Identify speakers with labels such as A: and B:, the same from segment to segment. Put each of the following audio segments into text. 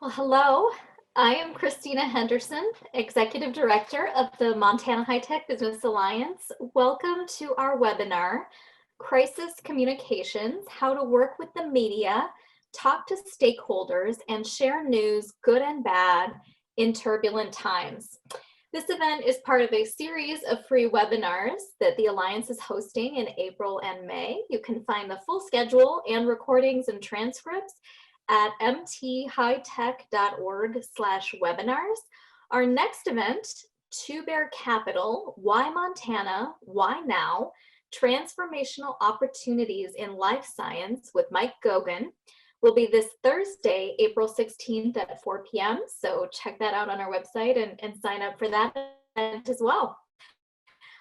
A: Well, hello. I am Christina Henderson, Executive Director of the Montana High Tech Business Alliance. Welcome to our webinar, Crisis Communications, How to Work with the Media, Talk to Stakeholders, and Share News, Good and Bad, in Turbulent Times. This event is part of a series of free webinars that the Alliance is hosting in April and May. You can find the full schedule and recordings and transcripts at mthightech.org/webinars. Our next event, Two Bear Capital, Why Montana, Why Now? Transformational Opportunities in Life Science with Mike Gogan, will be this Thursday, April 16th at 4 p.m. So check that out on our website and sign up for that event as well.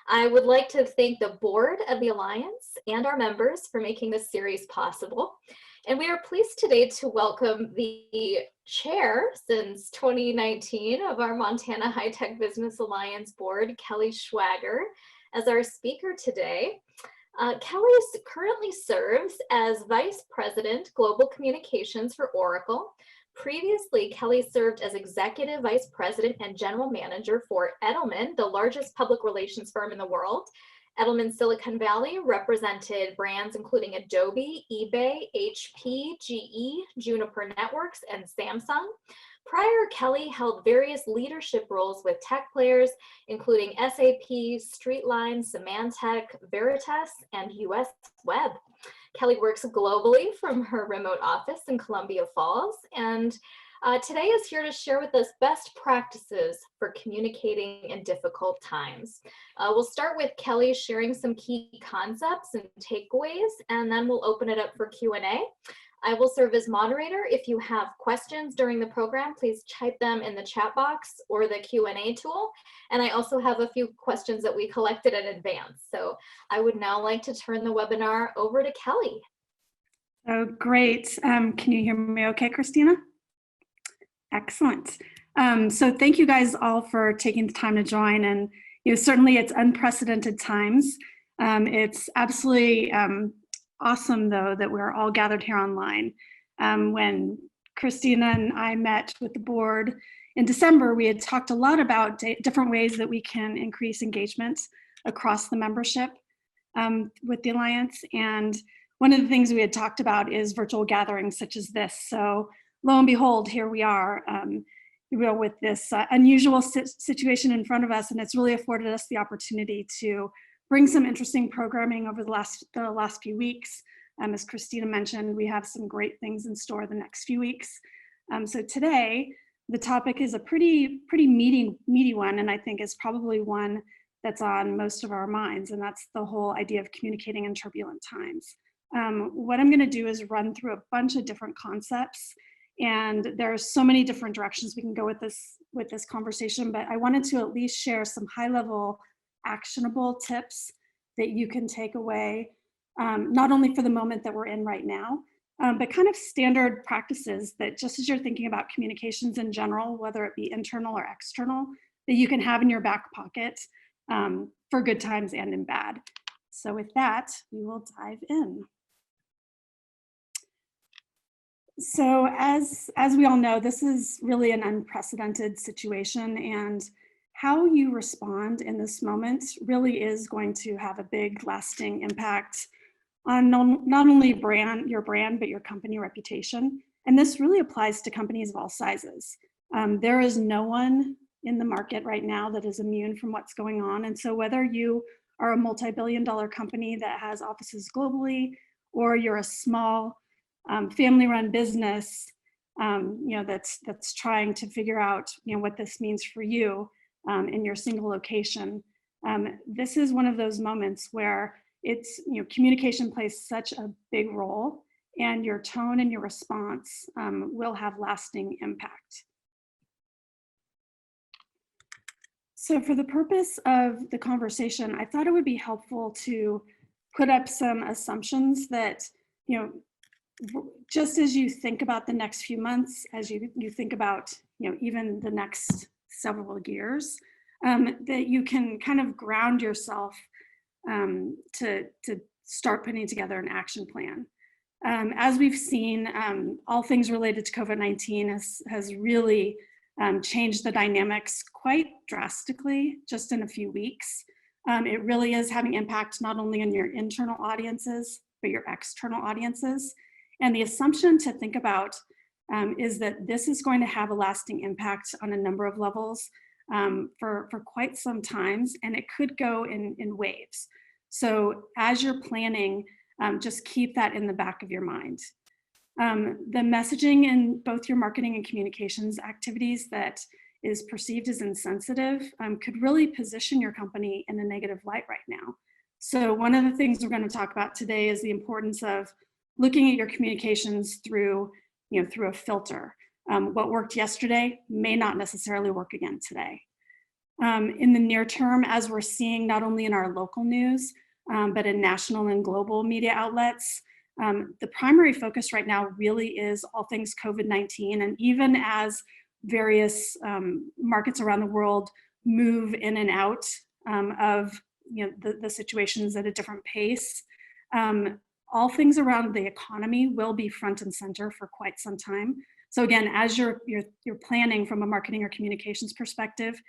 A: I would like to thank the board of the Alliance and our members for making this series possible. And we are pleased today to welcome the chair since 2019 of our Montana High Tech Business Alliance board, Kelly Schwager, as our speaker today. Kelly currently serves as Vice President, Global Communications for Oracle. Previously, Kelly served as Executive Vice President and General Manager for Edelman, the largest public relations firm in the world. Edelman Silicon Valley represented brands including Adobe, eBay, HP, GE, Juniper Networks, and Samsung. Prior, Kelly held various leadership roles with tech players, including SAP, Streetline, Symantec, VERITAS, and USWeb. Kelly works globally from her remote office in Columbia Falls, and today is here to share with us best practices for communicating in difficult times. We'll start with Kelly sharing some key concepts and takeaways, and then we'll open it up for Q&A. I will serve as moderator. If you have questions during the program, please type them in the chat box or the Q&A tool. And I also have a few questions that we collected in advance. So I would now like to turn the webinar over to Kelly.
B: Oh, great. Can you hear me okay, Christina? Excellent. So thank you guys all for taking the time to join. And certainly it's unprecedented times. It's absolutely awesome, though, that we're all gathered here online. When Christina and I met with the board in December, we had talked a lot about different ways that we can increase engagement across the membership with the Alliance. And one of the things we had talked about is virtual gatherings such as this. So lo and behold, here we are with this unusual situation in front of us, and it's really afforded us the opportunity to bring some interesting programming over the last few weeks. As Christina mentioned, we have some great things in store the next few weeks. So today, the topic is a pretty meaty one, and I think is probably one that's on most of our minds, and that's the whole idea of communicating in turbulent times. What I'm going to do is run through a bunch of different concepts, and there are so many different directions we can go with this conversation, but I wanted to at least share some high-level actionable tips that you can take away, not only for the moment that we're in right now, but kind of standard practices that just as you're thinking about communications in general, whether it be internal or external, that you can have in your back pocket for good times and in bad. So with that, we will dive in. So as we all know, this is really an unprecedented situation, and how you respond in this moment really is going to have a big lasting impact on not only your brand, but your company reputation. And this really applies to companies of all sizes. There is no one in the market right now that is immune from what's going on. And so whether you are a multi-billion-dollar company that has offices globally, or you're a small family-run business that's trying to figure out what this means for you, in your single location. This is one of those moments where communication plays such a big role, and your tone and your response will have lasting impact. So for the purpose of the conversation, I thought it would be helpful to put up some assumptions that, just as you think about the next few months, as you think about, even the next several years, that you can kind of ground yourself to start putting together an action plan. As we've seen, all things related to COVID-19 has really changed the dynamics quite drastically just in a few weeks. It really is having impact not only on your internal audiences, but your external audiences. And the assumption to think about is that this is going to have a lasting impact on a number of levels for quite some times, and it could go in waves. So as you're planning, just keep that in the back of your mind. The messaging in both your marketing and communications activities that is perceived as insensitive could really position your company in a negative light right now. So one of the things we're going to talk about today is the importance of looking at your communications through a filter. What worked yesterday may not necessarily work again today. In the near term, as we're seeing not only in our local news, but in national and global media outlets, the primary focus right now really is all things COVID-19. And even as various markets around the world move in and out of the situations at a different pace, all things around the economy will be front and center for quite some time. So again, as you're planning from a marketing or communications perspective,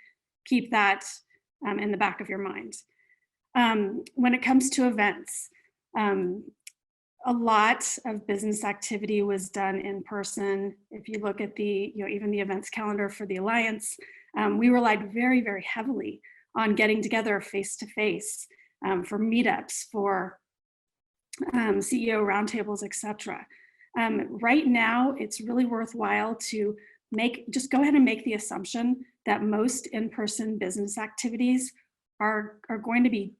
B: keep that in the back of your mind. When it comes to events, a lot of business activity was done in person. If you look at the, even the events calendar for the Alliance, we relied very, very heavily on getting together face-to-face for meetups, for CEO roundtables, et cetera. Right now, it's really worthwhile to just go ahead and make the assumption that most in-person business activities are going to be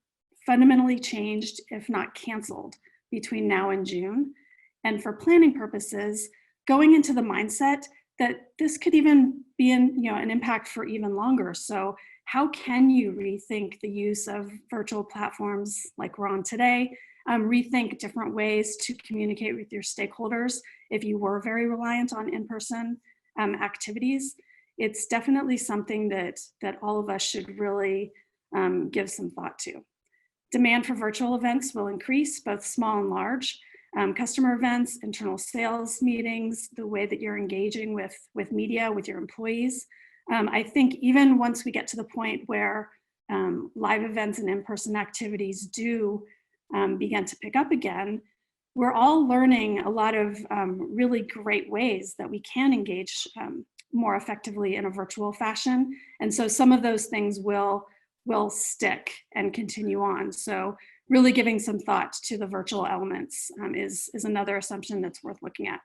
B: fundamentally changed, if not canceled, between now and June. And for planning purposes, going into the mindset that this could even be an impact for even longer. So how can you rethink the use of virtual platforms like we're on today, rethink different ways to communicate with your stakeholders if you were very reliant on in-person activities? It's definitely something that all of us should really give some thought to. Demand for virtual events will increase, both small and large. Customer events, internal sales meetings, the way that you're engaging with media, with your employees. I think even once we get to the point where live events and in-person activities do begin to pick up again, we're all learning a lot of really great ways that we can engage more effectively in a virtual fashion. And so some of those things will stick and continue on. So really giving some thought to the virtual elements is another assumption that's worth looking at.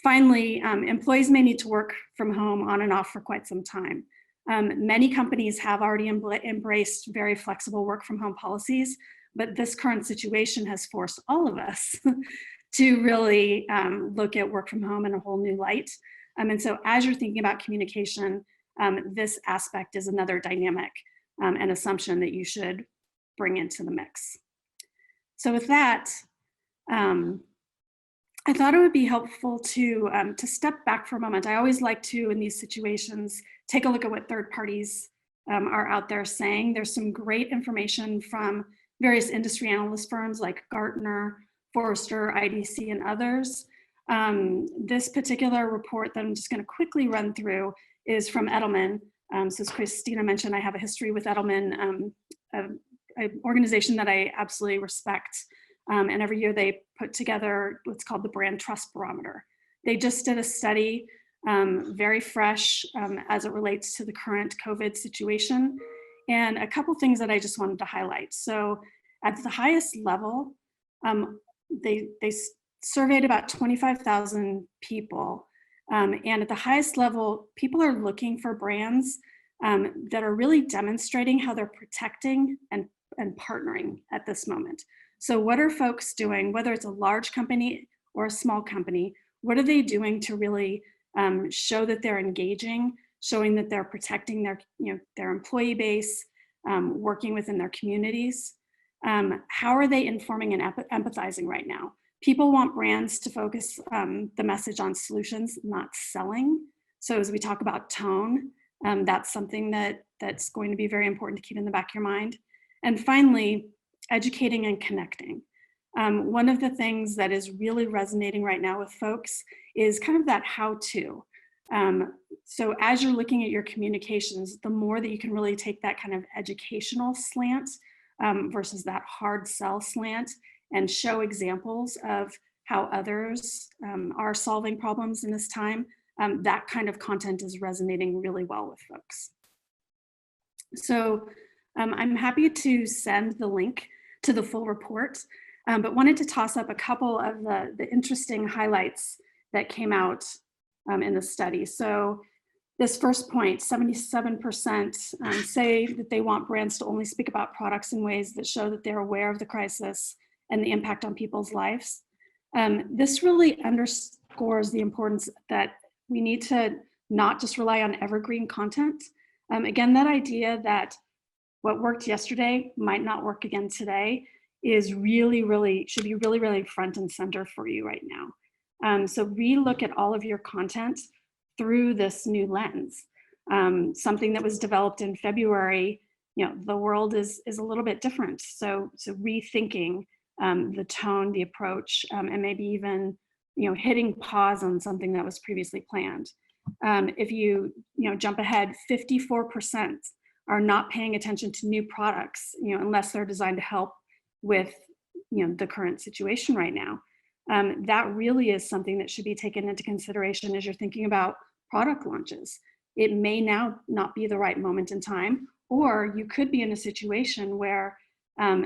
B: Finally, employees may need to work from home on and off for quite some time. Many companies have already embraced very flexible work from home policies, but this current situation has forced all of us to really look at work from home in a whole new light. And so as you're thinking about communication, this aspect is another dynamic and assumption that you should bring into the mix. So with that, I thought it would be helpful to step back for a moment. I always like to, in these situations, take a look at what third parties are out there saying. There's some great information from various industry analyst firms like Gartner, Forrester, IDC, and others. This particular report that I'm just going to quickly run through is from Edelman. So as Christina mentioned, I have a history with Edelman, an organization that I absolutely respect. And every year they put together what's called the Brand Trust Barometer. They just did a study, very fresh as it relates to the current COVID situation. And a couple things that I just wanted to highlight. So at the highest level, they surveyed about 25,000 people. And at the highest level, people are looking for brands that are really demonstrating how they're protecting and partnering at this moment. So what are folks doing, whether it's a large company or a small company, what are they doing to really show that they're engaging, showing that they're protecting their employee base, working within their communities? How are they informing and empathizing right now? People want brands to focus the message on solutions, not selling. So as we talk about tone, that's something that's going to be very important to keep in the back of your mind. And finally, educating and connecting. One of the things that is really resonating right now with folks is kind of that how-to. So as you're looking at your communications, the more that you can really take that kind of educational slant versus that hard sell slant and show examples of how others are solving problems in this time, that kind of content is resonating really well with folks. So I'm happy to send the link to the full report, but wanted to toss up a couple of the interesting highlights that came out in the study. So this first point, 77% say that they want brands to only speak about products in ways that show that they're aware of the crisis and the impact on people's lives. This really underscores the importance that we need to not just rely on evergreen content. Again, that idea that what worked yesterday might not work again today is should be really front and center for you right now. So relook at all of your content through this new lens. Something that was developed in February, the world is a little bit different. So rethinking the tone, the approach, and maybe even hitting pause on something that was previously planned. If you jump ahead, 54% are not paying attention to new products, unless they're designed to help with the current situation right now. That really is something that should be taken into consideration as you're thinking about product launches. It may now not be the right moment in time, or you could be in a situation where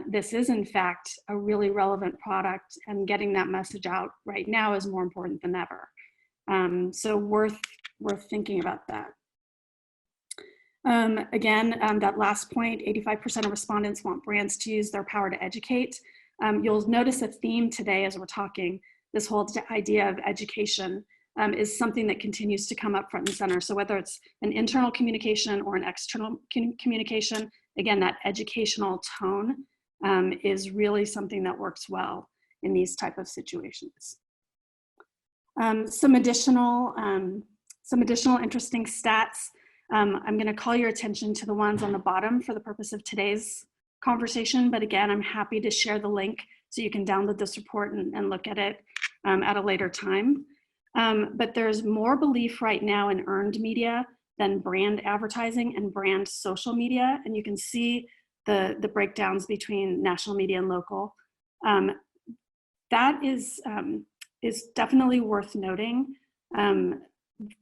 B: this is in fact a really relevant product, and getting that message out right now is more important than ever. So worth thinking about that. Again, that last point, 85% of respondents want brands to use their power to educate. You'll notice a theme today as we're talking. This whole idea of education is something that continues to come up front and center. So whether it's an internal communication or an external communication, again, that educational tone is really something that works well in these type of situations. Some additional interesting stats. I'm going to call your attention to the ones on the bottom for the purpose of today's conversation, but again, I'm happy to share the link so you can download this report and look at it at a later time. But there's more belief right now in earned media than brand advertising and brand social media, and you can see the breakdowns between national media and local. That is definitely worth noting.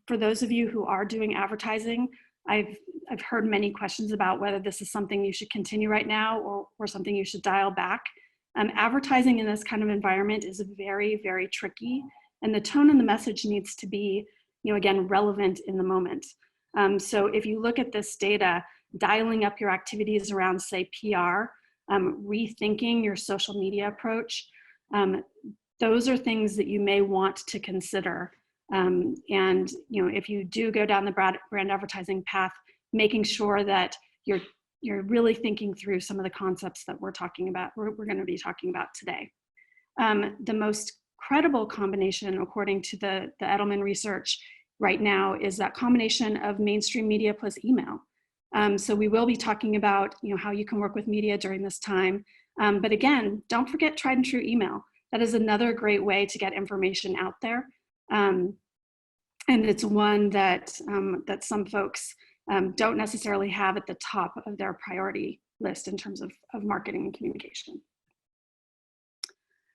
B: For those of you who are doing advertising, I've heard many questions about whether this is something you should continue right now or something you should dial back. Advertising in this kind of environment is very, very tricky, and the tone and the message needs to be, again, relevant in the moment. So if you look at this data, dialing up your activities around, say, PR, rethinking your social media approach, those are things that you may want to consider. And if you do go down the brand advertising path, making sure that you're really thinking through some of the concepts that we're going to be talking about today. The most credible combination, according to the Edelman research right now, is that combination of mainstream media plus email. So we will be talking about how you can work with media during this time. But again, don't forget tried and true email. That is another great way to get information out there. And it's one that, that some folks don't necessarily have at the top of their priority list in terms of marketing and communication.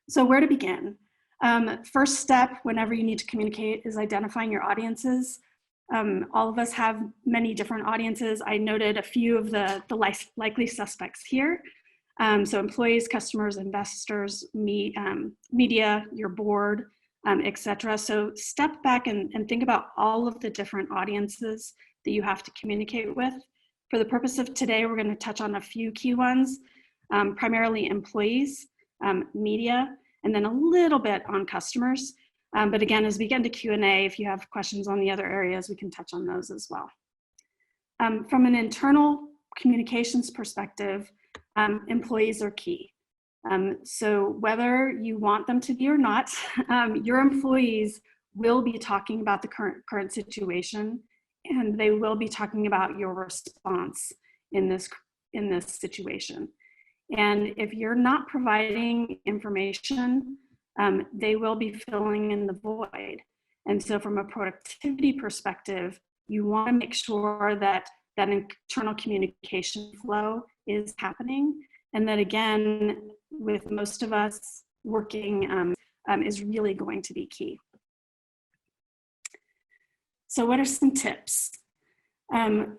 B: So where to begin? First step whenever you need to communicate is identifying your audiences. All of us have many different audiences. I noted a few of the likely suspects here. So employees, customers, investors, media, your board, etc. So step back and think about all of the different audiences that you have to communicate with. For the purpose of today, we're going to touch on a few key ones, primarily employees, media, and then a little bit on customers. But again, as we get into Q&A, if you have questions on the other areas, we can touch on those as well. From an internal communications perspective, employees are key. So whether you want them to be or not, your employees will be talking about the current situation, and they will be talking about your response in this situation. And if you're not providing information, they will be filling in the void. And so from a productivity perspective, you want to make sure that that internal communication flow is happening. And that again, with most of us working is really going to be key. So what are some tips?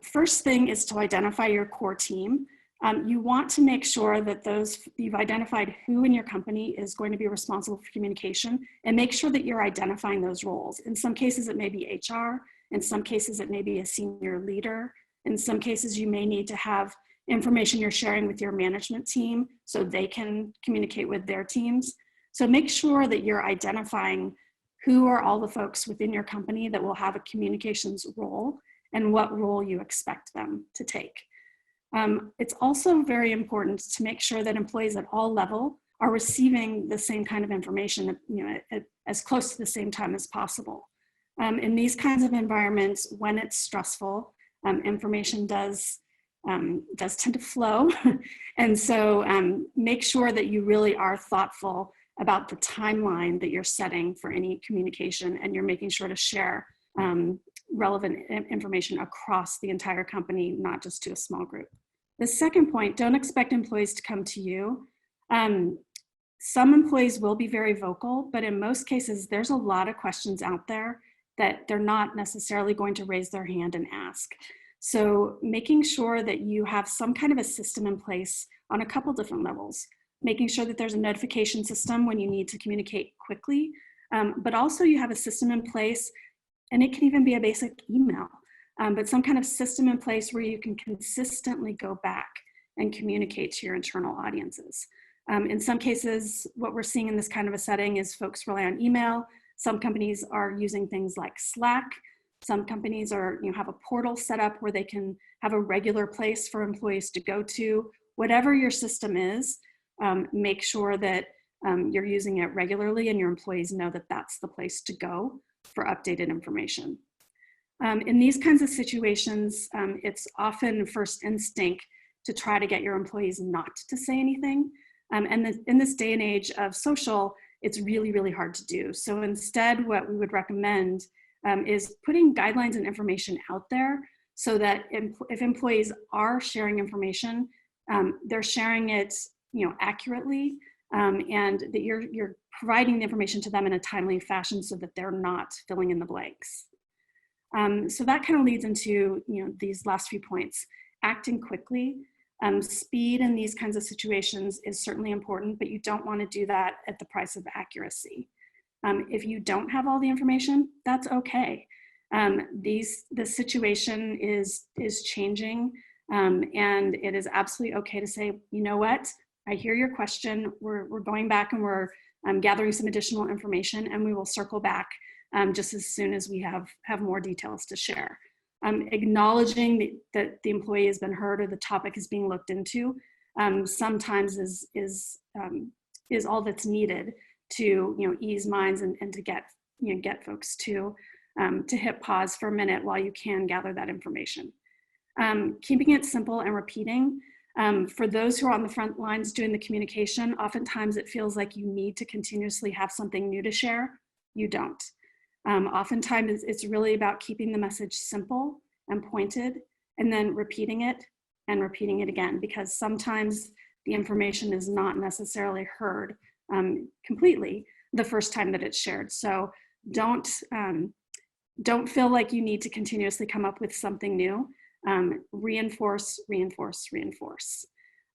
B: First thing is to identify your core team. You want to make sure that you've identified who in your company is going to be responsible for communication, and make sure that you're identifying those roles. In some cases, it may be HR. In some cases, it may be a senior leader. In some cases, you may need to have information you're sharing with your management team so they can communicate with their teams. So make sure that you're identifying who are all the folks within your company that will have a communications role and what role you expect them to take. It's also very important to make sure that employees at all levels are receiving the same kind of information, as close to the same time as possible. In these kinds of environments, when it's stressful, information does tend to flow. And so make sure that you really are thoughtful about the timeline that you're setting for any communication, and you're making sure to share relevant information across the entire company, not just to a small group. The second point, don't expect employees to come to you. Some employees will be very vocal, but in most cases, there's a lot of questions out there that they're not necessarily going to raise their hand and ask. So making sure that you have some kind of a system in place on a couple different levels, making sure that there's a notification system when you need to communicate quickly, but also you have a system in place, and it can even be a basic email, but some kind of system in place where you can consistently go back and communicate to your internal audiences. In some cases, what we're seeing in this kind of a setting is folks rely on email. Some companies are using things like Slack. Some companies are, have a portal set up where they can have a regular place for employees to go to. Whatever your system is, make sure that you're using it regularly and your employees know that that's the place to go for updated information. In these kinds of situations, it's often first instinct to try to get your employees not to say anything. And in this day and age of social, it's really, really hard to do. So instead, what we would recommend is putting guidelines and information out there so that if employees are sharing information, they're sharing it accurately, and that you're providing the information to them in a timely fashion so that they're not filling in the blanks. So that kind of leads into these last few points. Acting quickly. Speed in these kinds of situations is certainly important, but you don't want to do that at the price of accuracy. If you don't have all the information, that's okay. The situation is changing, and it is absolutely okay to say, you know what, I hear your question. We're going back and we're gathering some additional information, and we will circle back just as soon as we have more details to share. Acknowledging that the employee has been heard or the topic is being looked into sometimes is all that's needed to ease minds and to get folks to hit pause for a minute while you can gather that information. Keeping it simple and repeating. For those who are on the front lines doing the communication, oftentimes it feels like you need to continuously have something new to share. You don't. Oftentimes it's really about keeping the message simple and pointed, and then repeating it and repeating it again, because sometimes the information is not necessarily heard completely the first time that it's shared. So don't feel like you need to continuously come up with something new. Reinforce, reinforce, reinforce.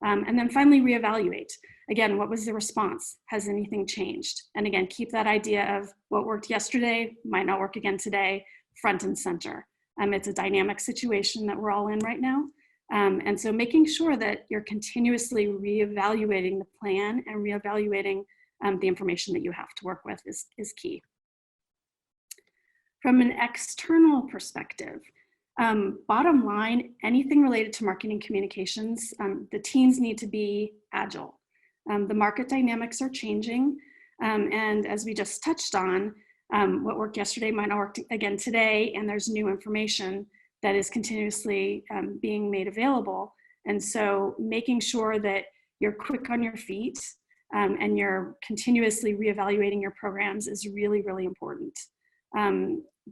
B: And then finally, reevaluate. Again, what was the response? Has anything changed? And again, keep that idea of what worked yesterday might not work again today, front and center. It's a dynamic situation that we're all in right now. And so making sure that you're continuously reevaluating the plan and reevaluating the information that you have to work with is key. From an external perspective, bottom line, anything related to marketing communications, the teams need to be agile. The market dynamics are changing. And as we just touched on, what worked yesterday might not work again today, and there's new information that is continuously being made available. And so making sure that you're quick on your feet, and you're continuously reevaluating your programs is really, really important.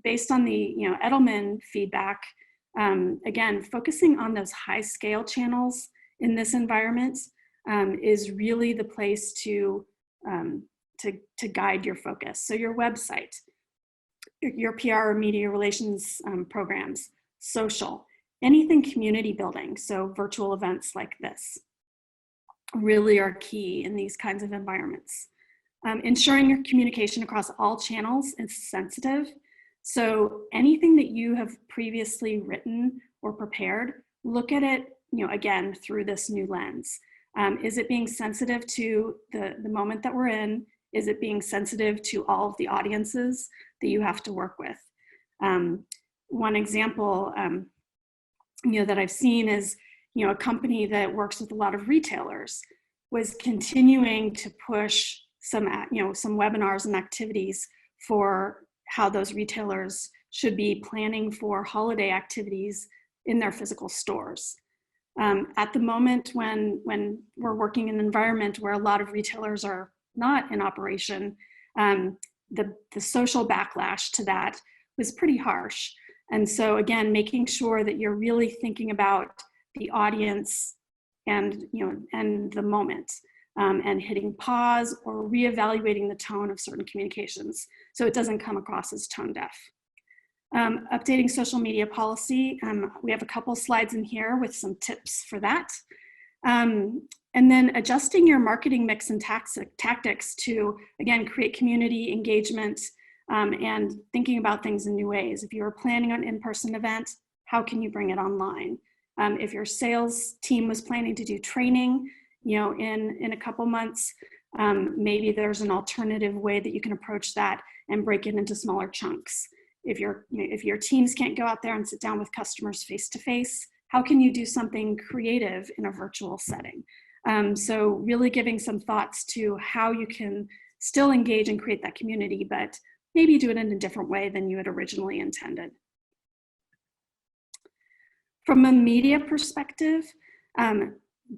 B: Based on the Edelman feedback, again, focusing on those high scale channels in this environment is really the place to guide your focus. So your website, your PR or media relations programs, social, anything community building, so virtual events like this really are key in these kinds of environments. Ensuring your communication across all channels is sensitive. So anything that you have previously written or prepared, look at it, again, through this new lens. Is it being sensitive to the moment that we're in? Is it being sensitive to all of the audiences that you have to work with? One example, that I've seen is, a company that works with a lot of retailers was continuing to push some webinars and activities for how those retailers should be planning for holiday activities in their physical stores. At the moment when we're working in an environment where a lot of retailers are not in operation, the social backlash to that was pretty harsh. And so again, making sure that you're really thinking about the audience and the moment, and hitting pause or reevaluating the tone of certain communications so it doesn't come across as tone deaf. Updating social media policy. We have a couple slides in here with some tips for that. And then adjusting your marketing mix and tactics to, again, create community engagement and thinking about things in new ways. If you were planning an in-person event, how can you bring it online? If your sales team was planning to do training, in a couple months, maybe there's an alternative way that you can approach that and break it into smaller chunks. If your teams can't go out there and sit down with customers face to face, how can you do something creative in a virtual setting? So really giving some thoughts to how you can still engage and create that community, but maybe do it in a different way than you had originally intended. From a media perspective,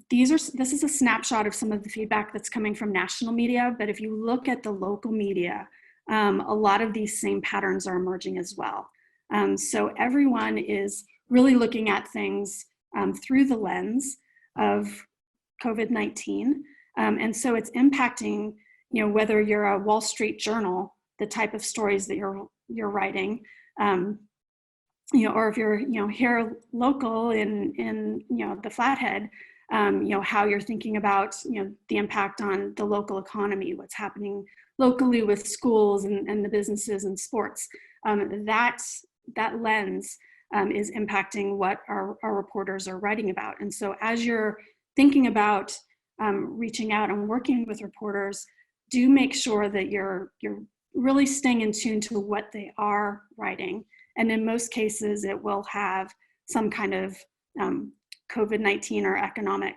B: this is a snapshot of some of the feedback that's coming from national media, but if you look at the local media, a lot of these same patterns are emerging as well. So everyone is really looking at things through the lens of COVID-19. And so it's impacting, whether you're a Wall Street Journal, the type of stories that you're writing, or if you're, here local in the Flathead, how you're thinking about, the impact on the local economy, what's happening locally with schools and the businesses and sports. That lens is impacting what our reporters are writing about. And so as you're thinking about reaching out and working with reporters, do make sure that you're really staying in tune to what they are writing. And in most cases, it will have some kind of COVID-19 or economic,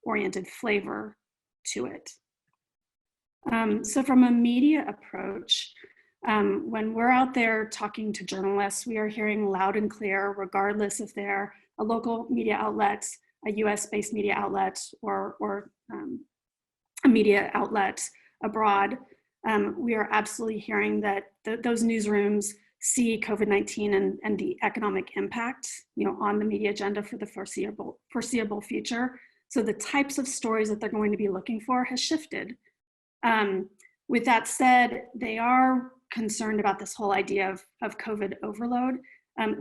B: oriented flavor to it. So from a media approach, when we're out there talking to journalists, we are hearing loud and clear, regardless if they're a local media outlet, a US-based media outlet, or a media outlet abroad. We are absolutely hearing that those newsrooms see COVID-19 and the economic impact, on the media agenda for the foreseeable future. So the types of stories that they're going to be looking for has shifted. With that said, they are concerned about this whole idea of COVID overload.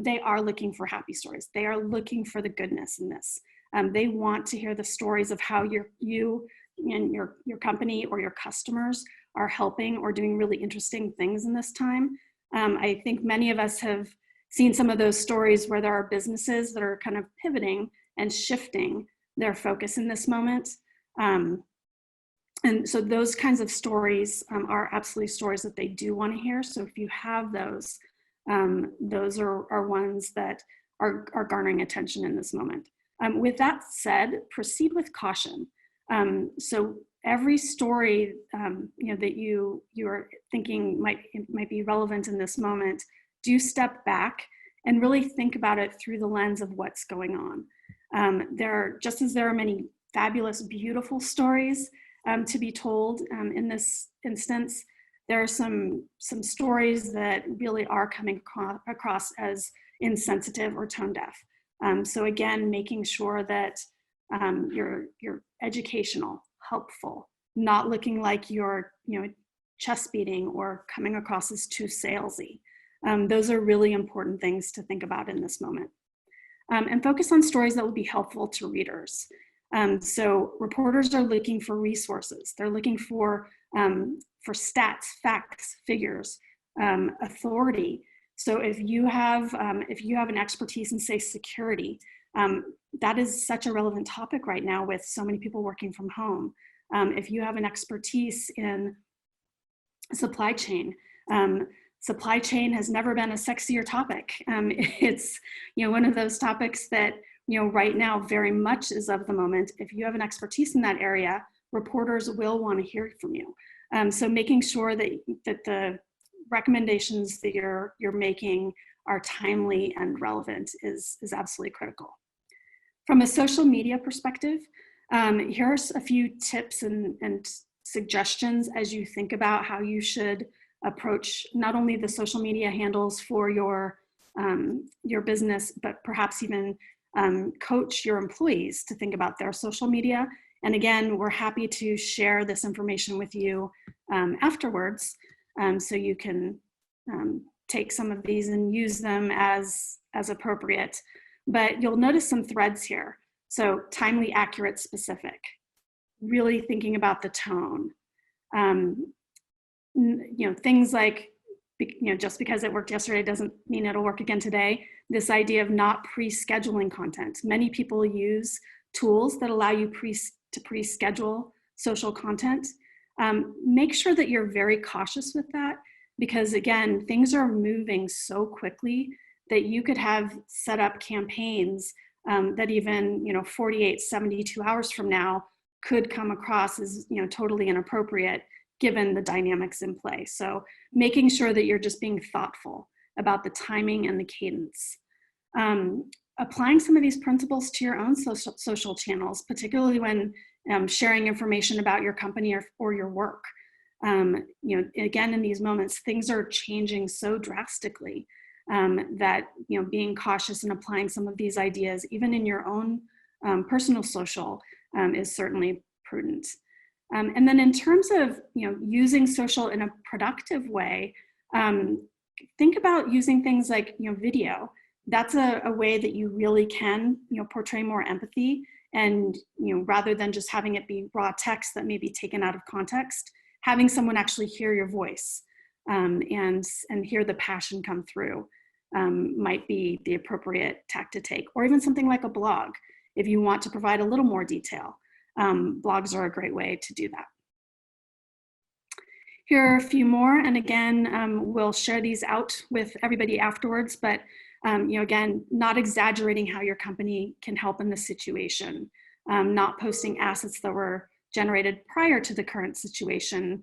B: They are looking for happy stories. They are looking for the goodness in this. They want to hear the stories of how you and your company or your customers are helping or doing really interesting things in this time. I think many of us have seen some of those stories where there are businesses that are kind of pivoting and shifting their focus in this moment. And so those kinds of stories are absolutely stories that they do want to hear. So if you have those are ones that are garnering attention in this moment. With that said, proceed with caution. So every story that you are thinking might be relevant in this moment, do step back and really think about it through the lens of what's going on. Just as there are many fabulous, beautiful stories to be told in this instance. There are some stories that really are coming across as insensitive or tone deaf. So again, making sure that you're educational, helpful, not looking like you're chest beating or coming across as too salesy. Those are really important things to think about in this moment. And focus on stories that will be helpful to readers. So reporters are looking for resources. They're looking for stats, facts, figures, authority. So if you have an expertise in, say, security, that is such a relevant topic right now with so many people working from home. If you have an expertise in supply chain, supply chain has never been a sexier topic. It's one of those topics that right now very much is of the moment. If you have an expertise in that area, reporters will want to hear from you. So making sure that the recommendations that you're making are timely and relevant is absolutely critical. From a social media perspective, here's a few tips and suggestions as you think about how you should approach not only the social media handles for your business, but perhaps even coach your employees to think about their social media. And again, we're happy to share this information with you afterwards, so you can take some of these and use them as appropriate. But you'll notice some threads here. So timely, accurate, specific, really thinking about the tone. Things like, just because it worked yesterday doesn't mean it'll work again today. This idea of not pre-scheduling content. Many people use tools that allow you to pre-schedule social content. Make sure that you're very cautious with that, because again, things are moving so quickly that you could have set up campaigns that even 48, 72 hours from now could come across as totally inappropriate given the dynamics in play. So making sure that you're just being thoughtful about the timing and the cadence. Applying some of these principles to your own social channels, particularly when sharing information about your company or your work. Again, in these moments, things are changing so drastically that being cautious and applying some of these ideas, even in your own personal social, is certainly prudent. And then in terms of using social in a productive way, think about using things like video. That's a way that you really can portray more empathy, and rather than just having it be raw text that may be taken out of context, having someone actually hear your voice and hear the passion come through might be the appropriate tack to take. Or even something like a blog, if you want to provide a little more detail. Blogs are a great way to do that. Here are a few more, and again, we'll share these out with everybody afterwards, but again, not exaggerating how your company can help in this situation, not posting assets that were generated prior to the current situation,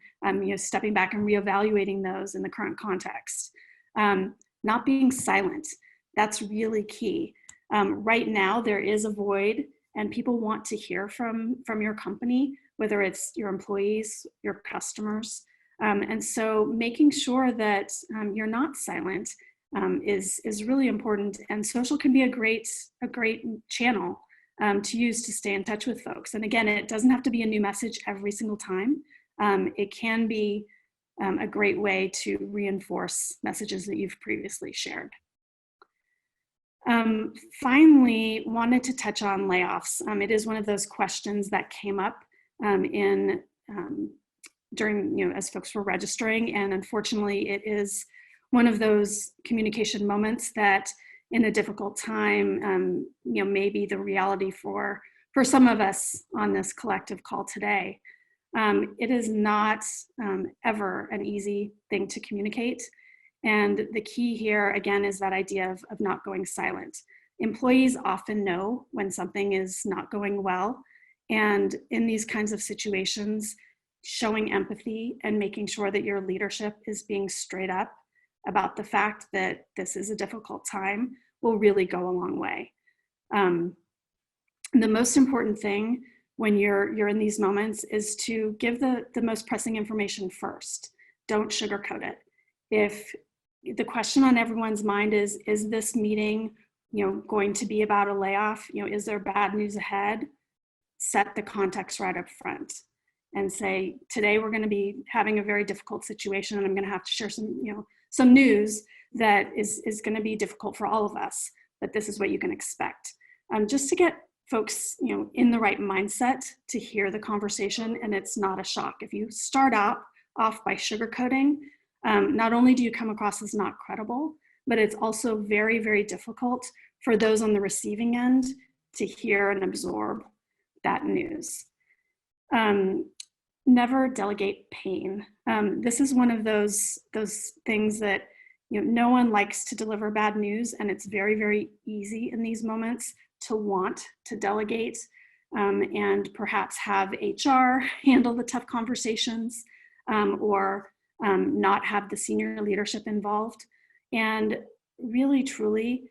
B: stepping back and reevaluating those in the current context. Not being silent, that's really key. Right now, there is a void, and people want to hear from your company, whether it's your employees, your customers. And so making sure that you're not silent is really important. And social can be a great channel to use to stay in touch with folks. And again, it doesn't have to be a new message every single time. It can be a great way to reinforce messages that you've previously shared. Finally, wanted to touch on layoffs. It is one of those questions that came up during, as folks were registering, and unfortunately, it is one of those communication moments that, in a difficult time, may be the reality for some of us on this collective call today. It is not ever an easy thing to communicate. And the key here, again, is that idea of not going silent. Employees often know when something is not going well. And in these kinds of situations, showing empathy and making sure that your leadership is being straight up about the fact that this is a difficult time will really go a long way. The most important thing when you're in these moments is to give the most pressing information first. Don't sugarcoat it. If the question on everyone's mind is this meeting, going to be about a layoff? Is there bad news ahead? Set the context right up front and say, today we're going to be having a very difficult situation, and I'm going to have to share some news that is going to be difficult for all of us, but this is what you can expect. Just to get folks, in the right mindset to hear the conversation, and it's not a shock. If you start off by sugarcoating, not only do you come across as not credible, but it's also very, very difficult for those on the receiving end to hear and absorb that news. Never delegate pain. This is one of those things that no one likes to deliver bad news, and it's very, very easy in these moments to want to delegate and perhaps have HR handle the tough conversations or not have the senior leadership involved. And really, truly,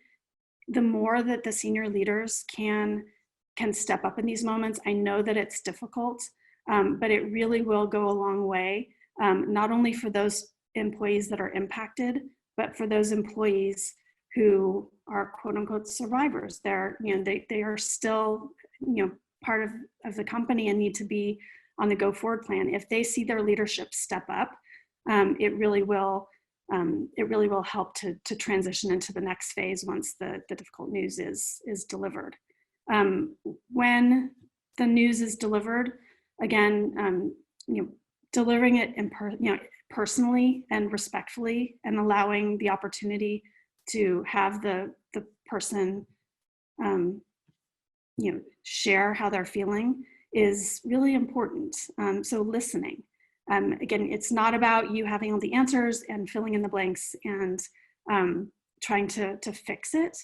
B: the more that the senior leaders can step up in these moments, I know that it's difficult, but it really will go a long way, not only for those employees that are impacted, but for those employees who are quote unquote survivors. They are still, part of the company and need to be on the go forward plan. If they see their leadership step up, it really will help to transition into the next phase once the difficult news is delivered. When the news is delivered, again, delivering it personally and respectfully, and allowing the opportunity to have the person share how they're feeling is really important. So listening. Again, it's not about you having all the answers and filling in the blanks and trying to fix it,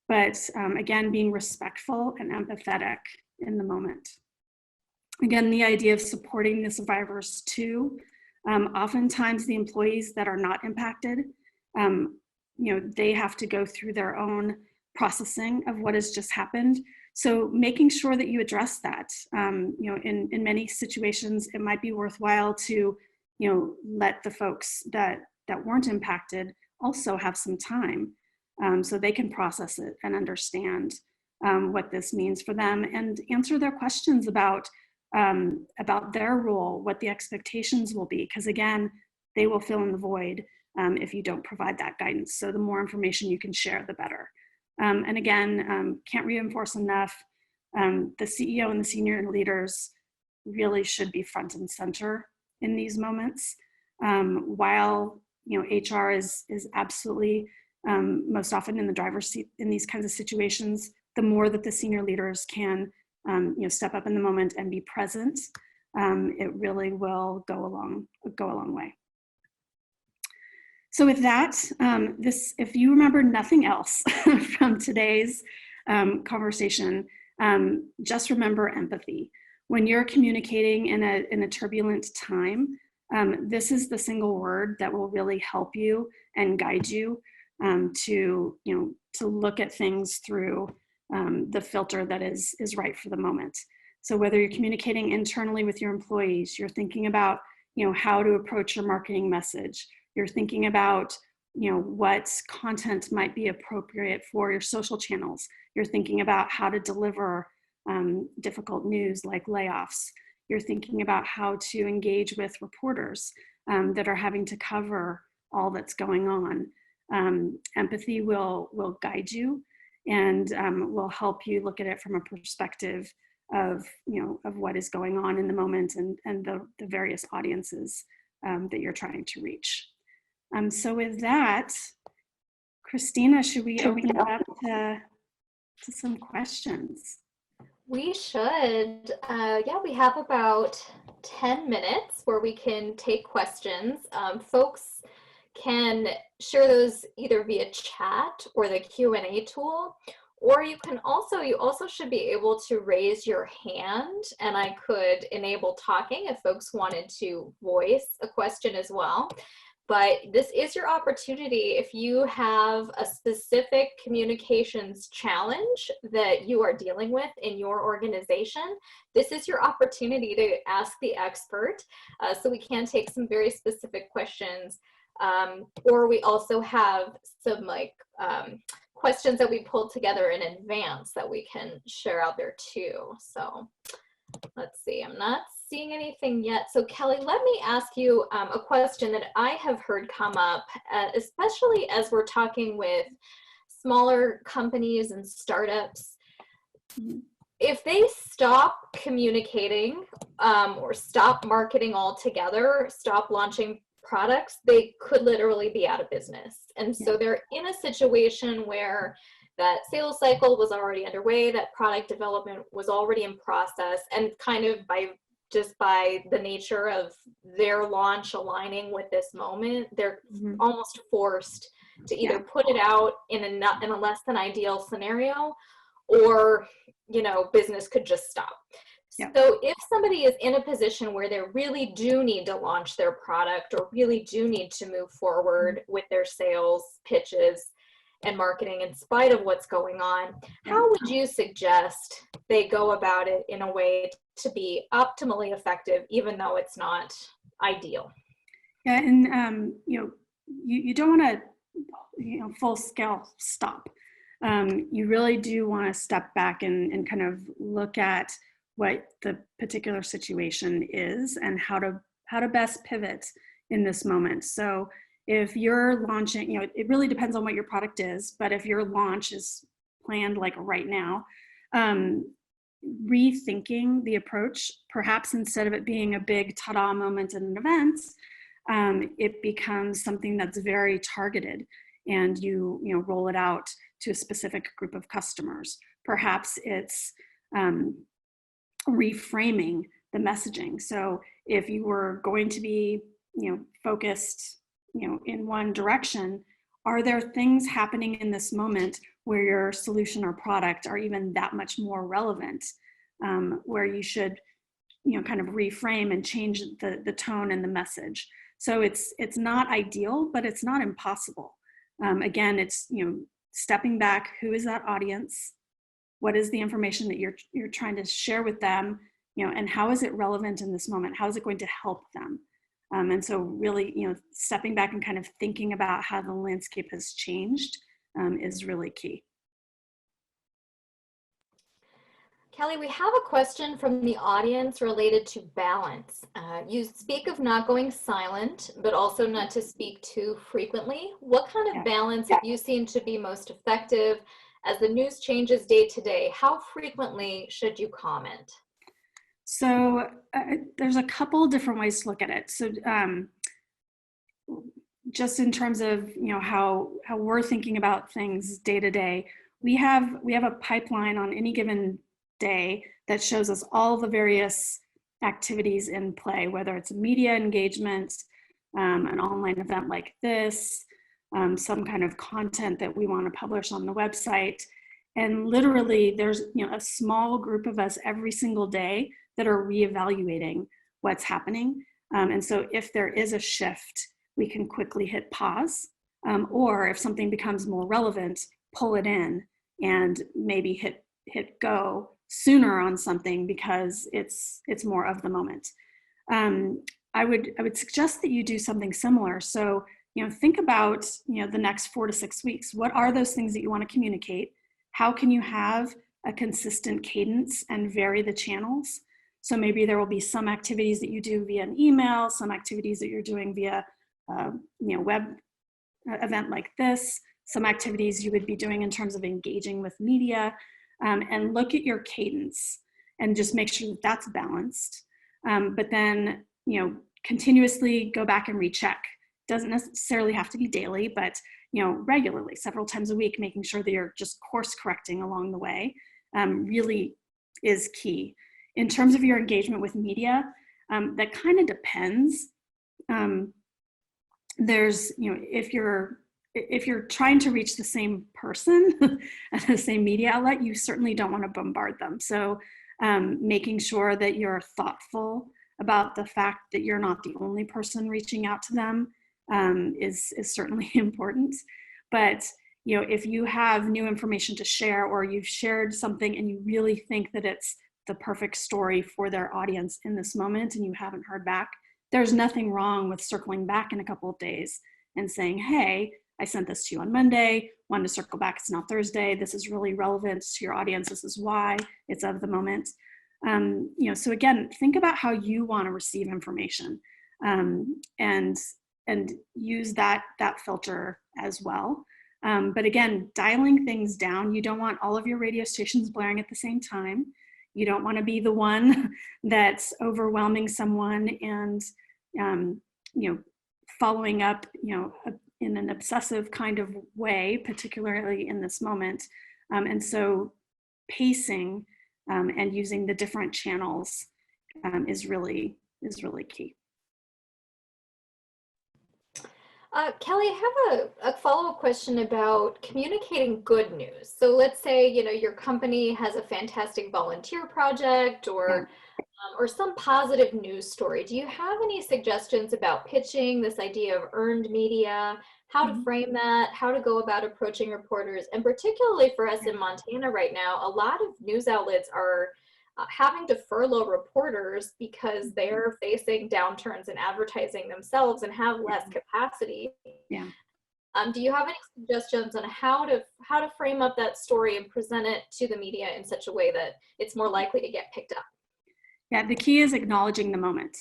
B: but again, being respectful and empathetic in the moment. Again, the idea of supporting the survivors too. Oftentimes the employees that are not impacted, they have to go through their own processing of what has just happened. So making sure that you address that, in many situations, it might be worthwhile to, let the folks that weren't impacted also have some time so they can process it and understand what this means for them and answer their questions about their role, what the expectations will be, because again, they will fill in the void if you don't provide that guidance. So the more information you can share, the better. And again, can't reinforce enough, the CEO and the senior leaders really should be front and center in these moments. While HR is absolutely most often in the driver's seat in these kinds of situations, the more that the senior leaders can step up in the moment and be present, it really will go a long way. So with that, if you remember nothing else from today's conversation, just remember empathy. When you're communicating in a turbulent time, this is the single word that will really help you and guide you to look at things through the filter that is right for the moment. So whether you're communicating internally with your employees, you're thinking about how to approach your marketing message, you're thinking about what content might be appropriate for your social channels, you're thinking about how to deliver difficult news like layoffs, you're thinking about how to engage with reporters that are having to cover all that's going on. Empathy will guide you and will help you look at it from a perspective of what is going on in the moment and the various audiences that you're trying to reach. So with that, Christina, should we open it up to some questions?
A: We should. Yeah, we have about 10 minutes where we can take questions. Folks can share those either via chat or the Q&A tool, or you also should be able to raise your hand, and I could enable talking if folks wanted to voice a question as well. But this is your opportunity. If you have a specific communications challenge that you are dealing with in your organization, this is your opportunity to ask the expert. So we can take some very specific questions. Or we also have some questions that we pulled together in advance that we can share out there too. So let's see, I'm not seeing anything yet. So Kelly, let me ask you a question that I have heard come up, especially as we're talking with smaller companies and startups. If they stop communicating or stop marketing altogether, stop launching products, they could literally be out of business. And so they're in a situation where that sales cycle was already underway, that product development was already in process, and kind of by the nature of their launch aligning with this moment, they're almost forced to either put it out in a less than ideal scenario, or, you know, business could just stop. So if somebody is in a position where they really do need to launch their product or really do need to move forward with their sales pitches and marketing in spite of what's going on, how would you suggest they go about it in a way to be optimally effective, even though it's not ideal?
B: Yeah, and you don't want to full scale stop. You really do want to step back and kind of look at what the particular situation is and how to best pivot in this moment. So if you're launching, it really depends on what your product is, but if your launch is planned like right now, rethinking the approach, perhaps instead of it being a big ta-da moment in an event, it becomes something that's very targeted, and you roll it out to a specific group of customers. Perhaps it's reframing the messaging. So if you were going to be, focused, in one direction, are there things happening in this moment where your solution or product are even that much more relevant, where you should, kind of reframe and change the tone and the message? So it's not ideal, but it's not impossible. Again, it's, stepping back. Who is that audience? What is the information that you're trying to share with them, and how is it relevant in this moment? How is it going to help them? And so really, stepping back and kind of thinking about how the landscape has changed is really key.
A: Kelly, we have a question from the audience related to balance. You speak of not going silent, but also not to speak too frequently. What kind of balance have you seen to be most effective as the news changes day to day? How frequently should you comment?
B: So there's a couple different ways to look at it. So just in terms of how we're thinking about things day to day, we have a pipeline on any given day that shows us all the various activities in play, whether it's a media engagement, an online event like this, some kind of content that we want to publish on the website. And literally there's a small group of us every single day that are reevaluating what's happening. And so if there is a shift, we can quickly hit pause, or if something becomes more relevant, pull it in and maybe hit go sooner on something because it's more of the moment. I would suggest that you do something similar. So think about the next 4 to 6 weeks. What are those things that you want to communicate? How can you have a consistent cadence and vary the channels? So maybe there will be some activities that you do via an email, some activities that you're doing via web event like this, some activities you would be doing in terms of engaging with media, and look at your cadence and just make sure that that's balanced. But then, continuously go back and recheck. Doesn't necessarily have to be daily, but regularly, several times a week, making sure that you're just course correcting along the way really is key. In terms of your engagement with media, that kind of depends. There's, if you're trying to reach the same person at the same media outlet, you certainly don't want to bombard them. So making sure that you're thoughtful about the fact that you're not the only person reaching out to them, is certainly important. But if you have new information to share, or you've shared something and you really think that it's the perfect story for their audience in this moment and you haven't heard back, there's nothing wrong with circling back in a couple of days and saying, hey, I sent this to you on Monday, wanted to circle back, it's now Thursday, this is really relevant to your audience, this is why, it's of the moment. So again, think about how you want to receive information, and use that filter as well. But again, dialing things down, you don't want all of your radio stations blaring at the same time. You don't want to be the one that's overwhelming someone and, following up, in an obsessive kind of way, particularly in this moment. And so pacing and using the different channels is really key.
A: Kelly, I have a follow-up question about communicating good news. So let's say, your company has a fantastic volunteer project or some positive news story. Do you have any suggestions about pitching this idea of earned media, how to frame that, how to go about approaching reporters? And particularly for us in Montana right now, a lot of news outlets are having to furlough reporters because they're facing downturns in advertising themselves and have less capacity.
B: Yeah.
A: Do you have any suggestions on how to frame up that story and present it to the media in such a way that it's more likely to get picked up?
B: Yeah, the key is acknowledging the moment.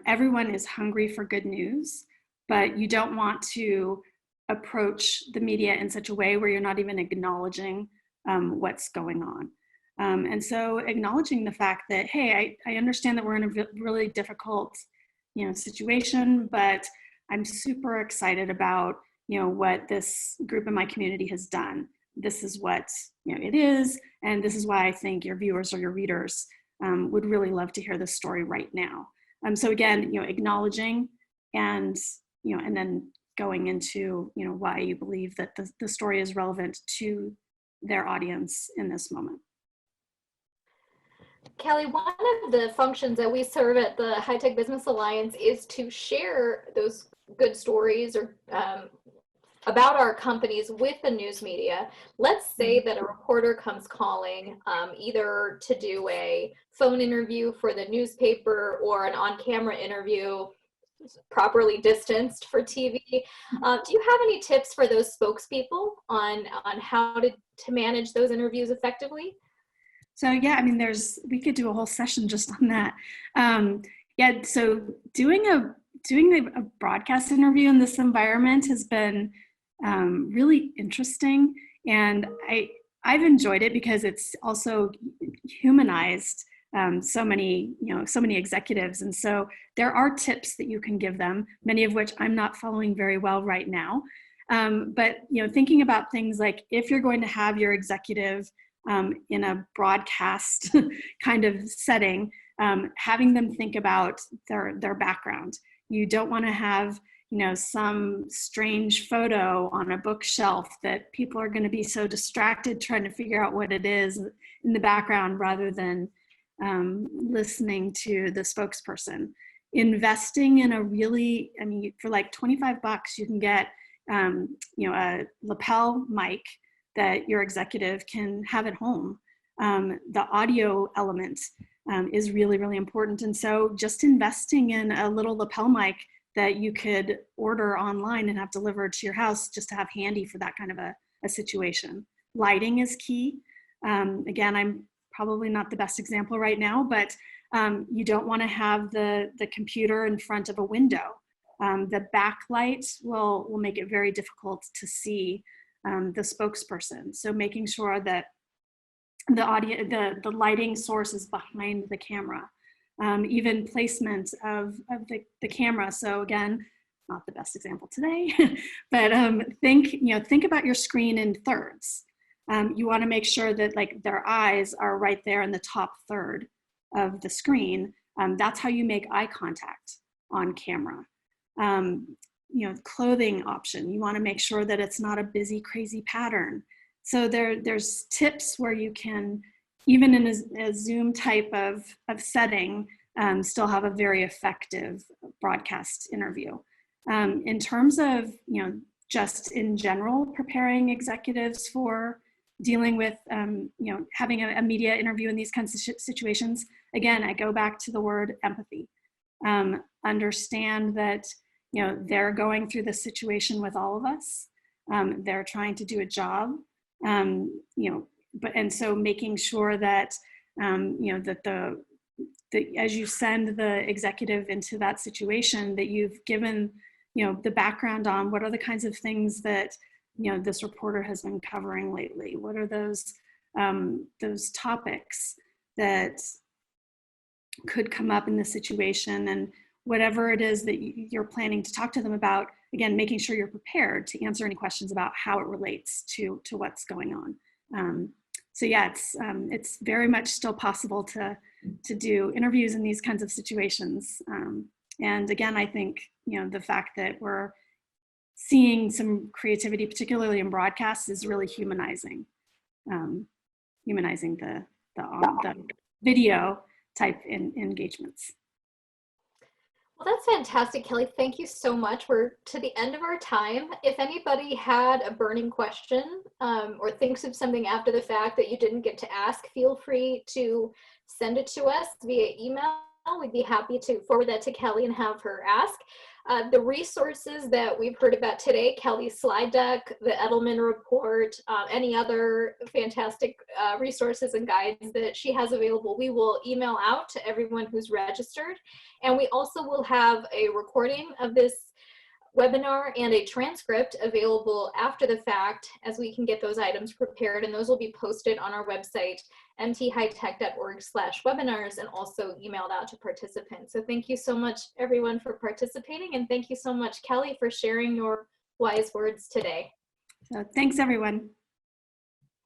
B: Everyone is hungry for good news, but you don't want to approach the media in such a way where you're not even acknowledging what's going on. And so acknowledging the fact that, hey, I understand that we're in a really difficult, situation, but I'm super excited about, what this group in my community has done. This is what, it is, and this is why I think your viewers or your readers would really love to hear this story right now. So again, acknowledging and, and then going into, why you believe that the story is relevant to their audience in this moment.
A: Kelly, one of the functions that we serve at the High Tech Business Alliance is to share those good stories or about our companies with the news media. Let's say that a reporter comes calling either to do a phone interview for the newspaper or an on-camera interview properly distanced for TV. Do you have any tips for those spokespeople on how to manage those interviews effectively?
B: So yeah, we could do a whole session just on that. So doing a broadcast interview in this environment has been really interesting, and I've enjoyed it because it's also humanized so many executives, and so there are tips that you can give them, many of which I'm not following very well right now. But thinking about things like, if you're going to have your executive in a broadcast kind of setting, having them think about their background. You don't want to have, some strange photo on a bookshelf that people are going to be so distracted trying to figure out what it is in the background rather than listening to the spokesperson. Investing in a really, for like $25, you can get, a lapel mic that your executive can have at home. The audio element is really, really important. And so just investing in a little lapel mic that you could order online and have delivered to your house just to have handy for that kind of a situation. Lighting is key. Again, I'm probably not the best example right now, but you don't want to have the computer in front of a window. The backlight will make it very difficult to see the spokesperson. So making sure that the lighting source is behind the camera, even placement of the camera. So again, not the best example today, but think about your screen in thirds. You want to make sure that their eyes are right there in the top third of the screen. That's how you make eye contact on camera. Clothing option, you want to make sure that it's not a busy, crazy pattern. So there's tips where you can, even in a Zoom type of setting, still have a very effective broadcast interview. In terms of, just in general, preparing executives for dealing with, having a media interview in these kinds of situations, again, I go back to the word empathy. Understand that, they're going through this situation with all of us. They're trying to do a job, and so making sure that, that as you send the executive into that situation, that you've given, the background on what are the kinds of things that, this reporter has been covering lately. What are those topics that could come up in this situation, and whatever it is that you're planning to talk to them about, again, making sure you're prepared to answer any questions about how it relates to what's going on. So yeah, it's very much still possible to do interviews in these kinds of situations. And again, I think, the fact that we're seeing some creativity, particularly in broadcasts, is really humanizing, humanizing the video type engagements.
A: Well, that's fantastic, Kelly. Thank you so much. We're to the end of our time. If anybody had a burning question or thinks of something after the fact that you didn't get to ask, feel free to send it to us via email. We'd be happy to forward that to Kelly and have her ask. The resources that we've heard about today, Kelly's slide deck, the Edelman report, any other fantastic resources and guides that she has available, we will email out to everyone who's registered. And we also will have a recording of this webinar and a transcript available after the fact, as we can get those items prepared, and those will be posted on our website, mthightech.org/webinars, and also emailed out to participants. So thank you so much, everyone, for participating, and thank you so much, Kelly, for sharing your wise words today.
B: So thanks, everyone.